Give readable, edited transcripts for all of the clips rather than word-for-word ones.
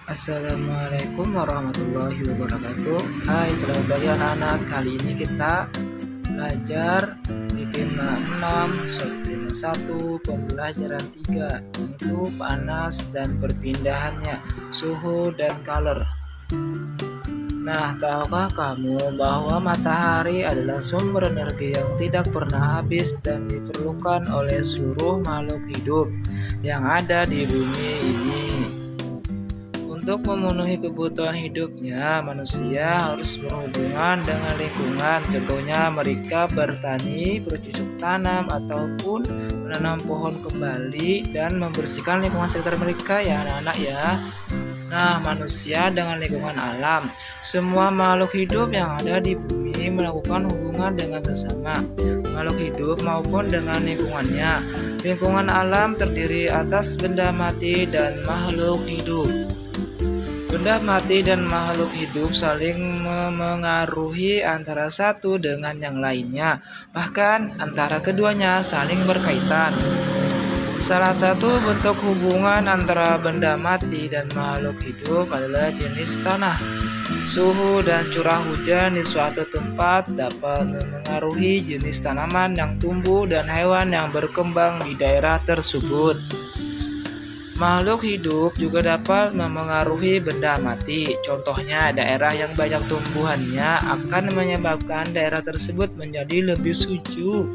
Assalamualaikum warahmatullahi wabarakatuh. Hai, selamat pagi anak-anak. Kali ini kita belajar di tema 6, subtema 1, pembelajaran 3, yaitu panas dan perpindahannya, suhu dan color. Nah, tahukah kamu bahwa matahari adalah sumber energi yang tidak pernah habis dan diperlukan oleh seluruh makhluk hidup yang ada di bumi ini? Untuk memenuhi kebutuhan hidupnya, manusia harus berhubungan dengan lingkungan. Contohnya mereka bertani, bercocok tanam, ataupun menanam pohon kembali dan membersihkan lingkungan sekitar mereka ya anak-anak ya. Nah, manusia dengan lingkungan alam. Semua makhluk hidup yang ada di bumi melakukan hubungan dengan sesama makhluk hidup maupun dengan lingkungannya. Lingkungan alam terdiri atas benda mati dan makhluk hidup. Benda mati dan makhluk hidup saling memengaruhi antara satu dengan yang lainnya, bahkan antara keduanya saling berkaitan. Salah satu bentuk hubungan antara benda mati dan makhluk hidup adalah jenis tanah. Suhu dan curah hujan di suatu tempat dapat memengaruhi jenis tanaman yang tumbuh dan hewan yang berkembang di daerah tersebut. Makhluk hidup juga dapat memengaruhi benda mati. Contohnya, daerah yang banyak tumbuhannya akan menyebabkan daerah tersebut menjadi lebih sejuk.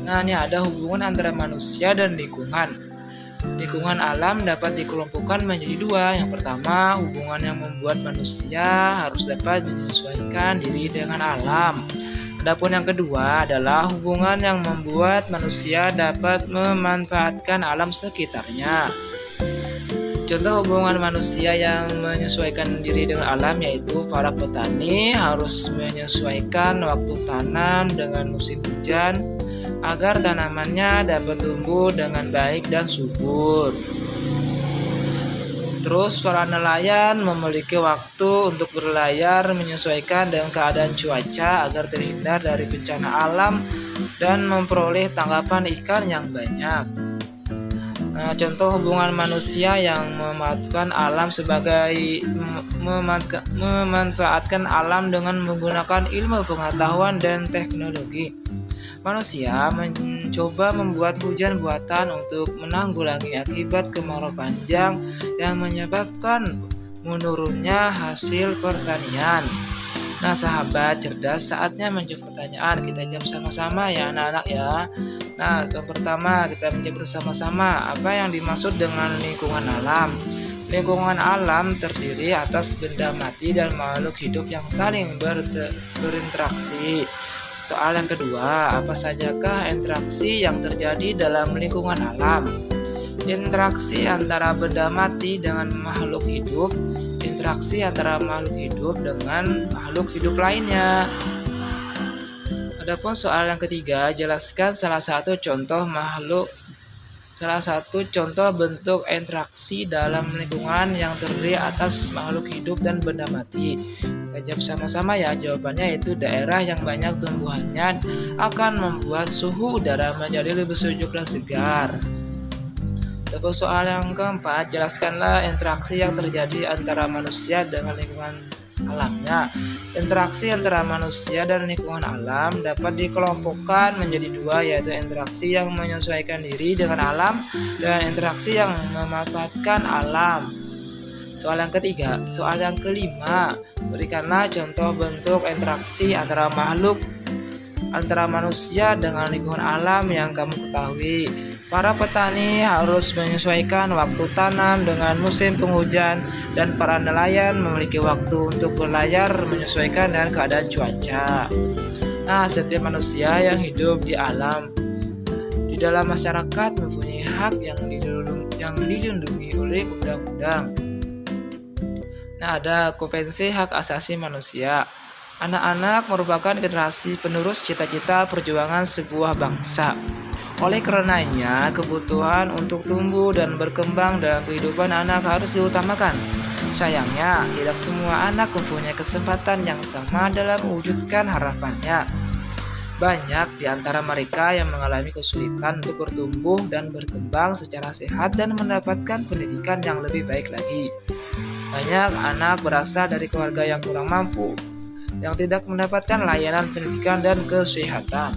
Nah, ini ada hubungan antara manusia dan lingkungan. Lingkungan alam dapat dikelompokkan menjadi dua. Yang pertama, hubungan yang membuat manusia harus dapat menyesuaikan diri dengan alam. Adapun yang kedua adalah hubungan yang membuat manusia dapat memanfaatkan alam sekitarnya. Contoh hubungan manusia yang menyesuaikan diri dengan alam yaitu para petani harus menyesuaikan waktu tanam dengan musim hujan agar tanamannya dapat tumbuh dengan baik dan subur. Terus para nelayan memiliki waktu untuk berlayar menyesuaikan dengan keadaan cuaca agar terhindar dari bencana alam dan memperoleh tangkapan ikan yang banyak. Nah, contoh hubungan manusia yang memanfaatkan memanfaatkan alam dengan menggunakan ilmu pengetahuan dan teknologi. Manusia mencoba membuat hujan buatan untuk menanggulangi akibat kemarau panjang yang menyebabkan menurunnya hasil pertanian. Nah, sahabat cerdas, saatnya menjawab pertanyaan. Kita jawab sama-sama ya anak-anak ya. Nah, yang pertama kita menjawab bersama-sama apa yang dimaksud dengan lingkungan alam. Lingkungan alam terdiri atas benda mati dan makhluk hidup yang saling berinteraksi. Soal yang kedua, apa sajakah interaksi yang terjadi dalam lingkungan alam? Interaksi antara benda mati dengan makhluk hidup, interaksi antara makhluk hidup dengan makhluk hidup lainnya. Adapun soal yang ketiga, jelaskan salah satu contoh bentuk interaksi dalam lingkungan yang terdiri atas makhluk hidup dan benda mati. Kita jawab sama-sama ya. Jawabannya yaitu daerah yang banyak tumbuhannya akan membuat suhu udara menjadi lebih sejuk dan segar. Adapun soal yang keempat, jelaskanlah interaksi yang terjadi antara manusia dengan lingkungan alamnya. Interaksi antara manusia dan lingkungan alam dapat dikelompokkan menjadi dua, yaitu interaksi yang menyesuaikan diri dengan alam dan interaksi yang memanfaatkan alam. Soal yang kelima, berikanlah contoh bentuk interaksi antara manusia dengan lingkungan alam yang kamu ketahui. Para petani harus menyesuaikan waktu tanam dengan musim penghujan dan para nelayan memiliki waktu untuk berlayar menyesuaikan dengan keadaan cuaca. Nah, setiap manusia yang hidup di dalam masyarakat mempunyai hak yang dilindungi oleh undang-undang. Nah, ada Konvensi Hak Asasi Manusia. Anak-anak merupakan generasi penerus cita-cita perjuangan sebuah bangsa. Oleh karenanya, kebutuhan untuk tumbuh dan berkembang dalam kehidupan anak harus diutamakan. Sayangnya, tidak semua anak mempunyai kesempatan yang sama dalam mewujudkan harapannya. Banyak di antara mereka yang mengalami kesulitan untuk bertumbuh dan berkembang secara sehat dan mendapatkan pendidikan yang lebih baik lagi. Banyak anak berasal dari keluarga yang kurang mampu, yang tidak mendapatkan layanan pendidikan dan kesehatan.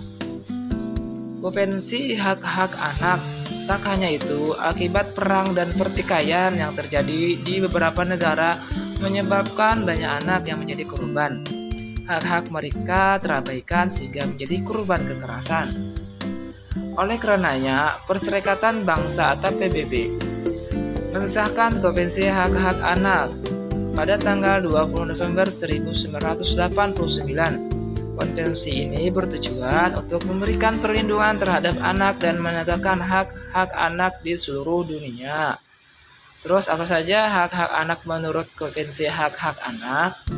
Konvensi hak-hak anak. Tak hanya itu, akibat perang dan pertikaian yang terjadi di beberapa negara menyebabkan banyak anak yang menjadi korban. Hak-hak mereka terabaikan sehingga menjadi korban kekerasan. Oleh karenanya, Perserikatan Bangsa atau PBB mensahkan Konvensi Hak-Hak Anak pada tanggal 20 November 1989. Konvensi ini bertujuan untuk memberikan perlindungan terhadap anak dan menegakkan hak-hak anak di seluruh dunia. Terus apa saja hak-hak anak menurut Konvensi Hak-Hak Anak?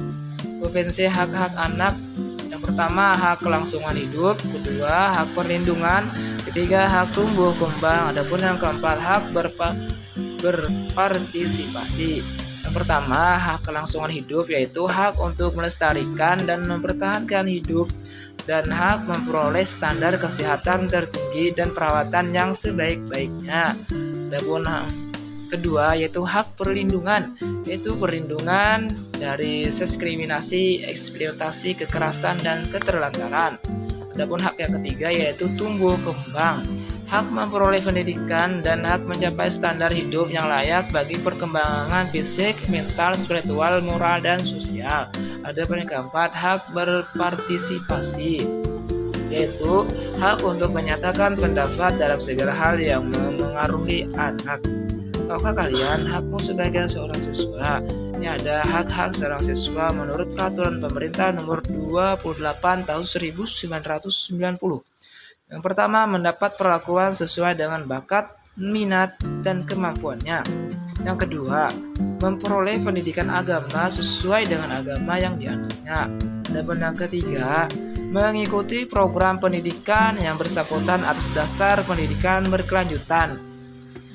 Konvensi Hak-Hak Anak yang pertama hak kelangsungan hidup, kedua hak perlindungan, ketiga hak tumbuh kembang, adapun yang keempat hak berpartisipasi. Yang pertama, hak kelangsungan hidup yaitu hak untuk melestarikan dan mempertahankan hidup dan hak memperoleh standar kesehatan tertinggi dan perawatan yang sebaik-baiknya. Adapun kedua yaitu hak perlindungan, yaitu perlindungan dari diskriminasi, eksploitasi, kekerasan dan keterlantaran. Adapun hak yang ketiga yaitu tumbuh kembang, hak memperoleh pendidikan dan hak mencapai standar hidup yang layak bagi perkembangan fisik, mental, spiritual, moral, dan sosial. Adapun yang keempat, hak berpartisipasi, yaitu hak untuk menyatakan pendapat dalam segala hal yang memengaruhi anak. Tahukah kalian hakmu sebagai seorang siswa? Ini ada hak-hak seorang siswa menurut peraturan pemerintah nomor 28 tahun 1990. Yang pertama, mendapat perlakuan sesuai dengan bakat, minat, dan kemampuannya. Yang kedua, memperoleh pendidikan agama sesuai dengan agama yang dianutnya. Dan yang ketiga, mengikuti program pendidikan yang bersangkutan atas dasar pendidikan berkelanjutan,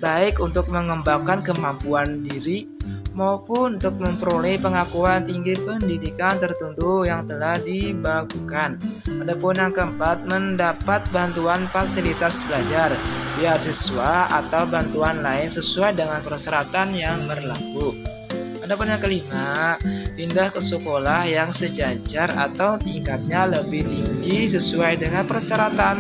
baik untuk mengembangkan kemampuan diri maupun untuk memperoleh pengakuan tinggi pendidikan tertentu yang telah dibakukan. Adapun yang keempat, mendapat bantuan fasilitas belajar, beasiswa atau bantuan lain sesuai dengan persyaratan yang berlaku. Adapun yang kelima, pindah ke sekolah yang sejajar atau tingkatnya lebih tinggi sesuai dengan persyaratan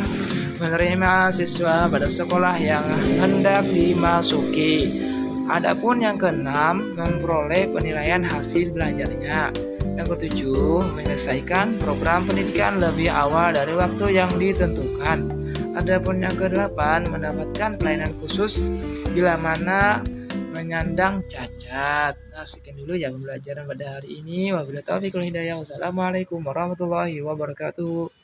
menerima siswa pada sekolah yang hendak dimasuki. Adapun yang keenam, memperoleh penilaian hasil belajarnya. Yang ketujuh, menyelesaikan program pendidikan lebih awal dari waktu yang ditentukan. Adapun yang kedelapan, mendapatkan pelayanan khusus bila mana menyandang cacat. Nah, sekian dulu ya pembelajaran pada hari ini. Wabillahi taufiq wal hidayah. Wassalamualaikum warahmatullahi wabarakatuh.